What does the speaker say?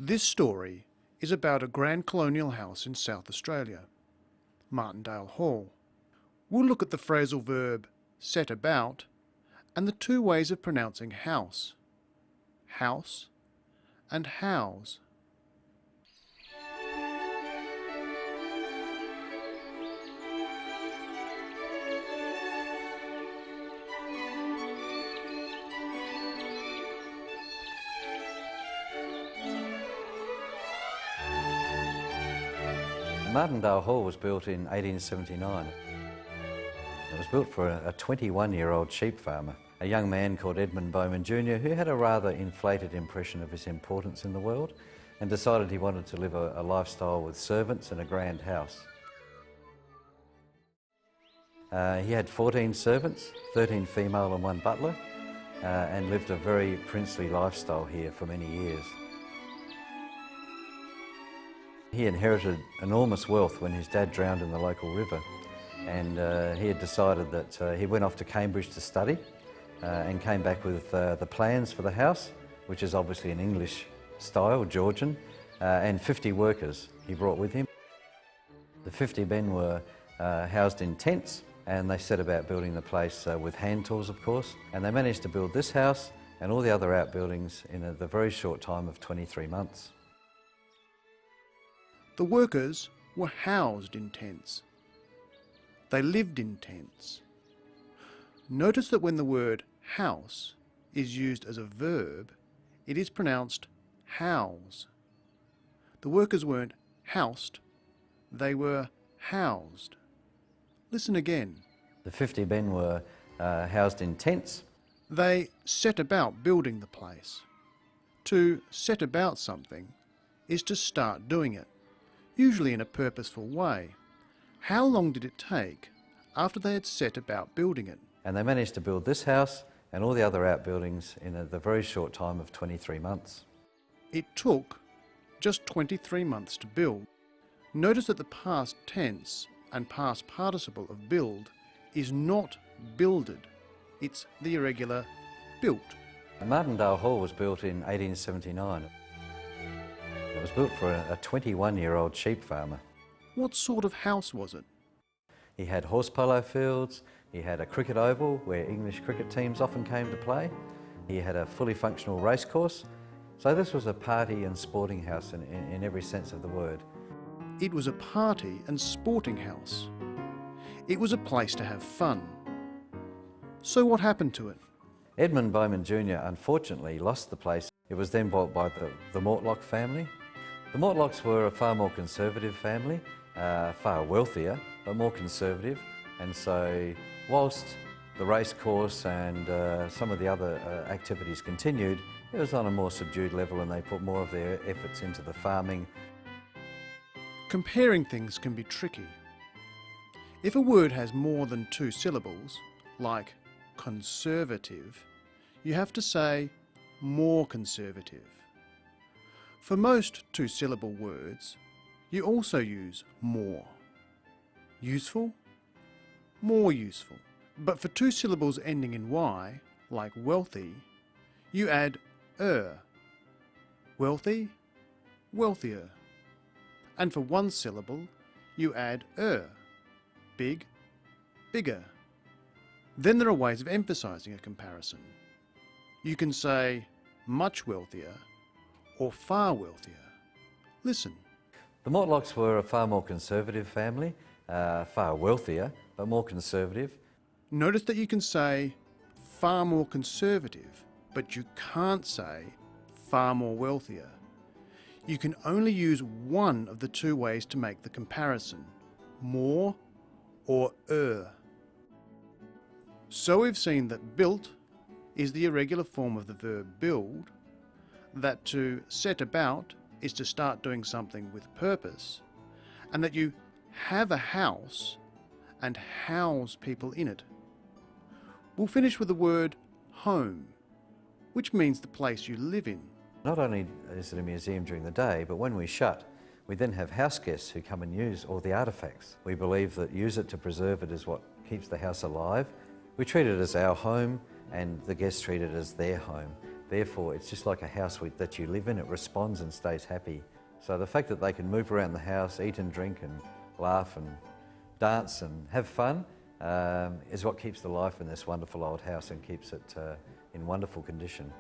This story is about a grand colonial house in South Australia, Martindale Hall. We'll look at the phrasal verb set about and the two ways of pronouncing house, house and house. Martindale Hall was built in 1879. It was built for a 21-year-old sheep farmer, a young man called Edmund Bowman Jr. who had a rather inflated impression of his importance in the world and decided he wanted to live a lifestyle with servants and a grand house. He had 14 servants, 13 female and 1 butler, and lived a very princely lifestyle here for many years. He inherited enormous wealth when his dad drowned in the local river, and he had decided that he went off to Cambridge to study and came back with the plans for the house, which is obviously in English style, Georgian, and 50 workers he brought with him. The 50 men were housed in tents, and they set about building the place with hand tools, of course, and they managed to build this house and all the other outbuildings in the very short time of 23 months. The workers were housed in tents. They lived in tents. Notice that when the word house is used as a verb, it is pronounced house. The workers weren't housed, they were housed. Listen again. The 50 men were housed in tents. They set about building the place. To set about something is to start doing it, usually in a purposeful way. How long did it take after they had set about building it? And they managed to build this house and all the other outbuildings in the very short time of 23 months. It took just 23 months to build. Notice that the past tense and past participle of build is not builded, it's the irregular built. Martindale Hall was built in 1879. It was built for a 21-year-old sheep farmer. What sort of house was it? He had horse polo fields, he had a cricket oval where English cricket teams often came to play, he had a fully functional racecourse, so this was a party and sporting house in every sense of the word. It was a party and sporting house. It was a place to have fun. So what happened to it? Edmund Bowman Jr. unfortunately lost the place. It was then bought by the Mortlock family. The Mortlocks were a far more conservative family, far wealthier, but more conservative. And so whilst the racecourse and some of the other activities continued, it was on a more subdued level and they put more of their efforts into the farming. Comparing things can be tricky. If a word has more than 2 syllables, like conservative, you have to say more conservative. For most 2-syllable words, you also use more. Useful, more useful. But for 2 syllables ending in Y, like wealthy, you add wealthy, wealthier. And for 1 syllable, you add big, bigger. Then there are ways of emphasising a comparison. You can say much wealthier or far wealthier. Listen. The Mortlocks were a far more conservative family, far wealthier, but more conservative. Notice that you can say far more conservative, but you can't say far more wealthier. You can only use one of the 2 ways to make the comparison, more or So we've seen that built is the irregular form of the verb build, that to set about is to start doing something with purpose, and that you have a house and house people in it. We'll finish with the word home, which means the place you live in. Not only is it a museum during the day, but when we shut, we then have house guests who come and use all the artefacts. We believe that use it to preserve it is what keeps the house alive. We treat it as our home and the guests treat it as their home. Therefore, it's just like a house that you live in. It responds and stays happy. So the fact that they can move around the house, eat and drink and laugh and dance and have fun is what keeps the life in this wonderful old house and keeps it in wonderful condition.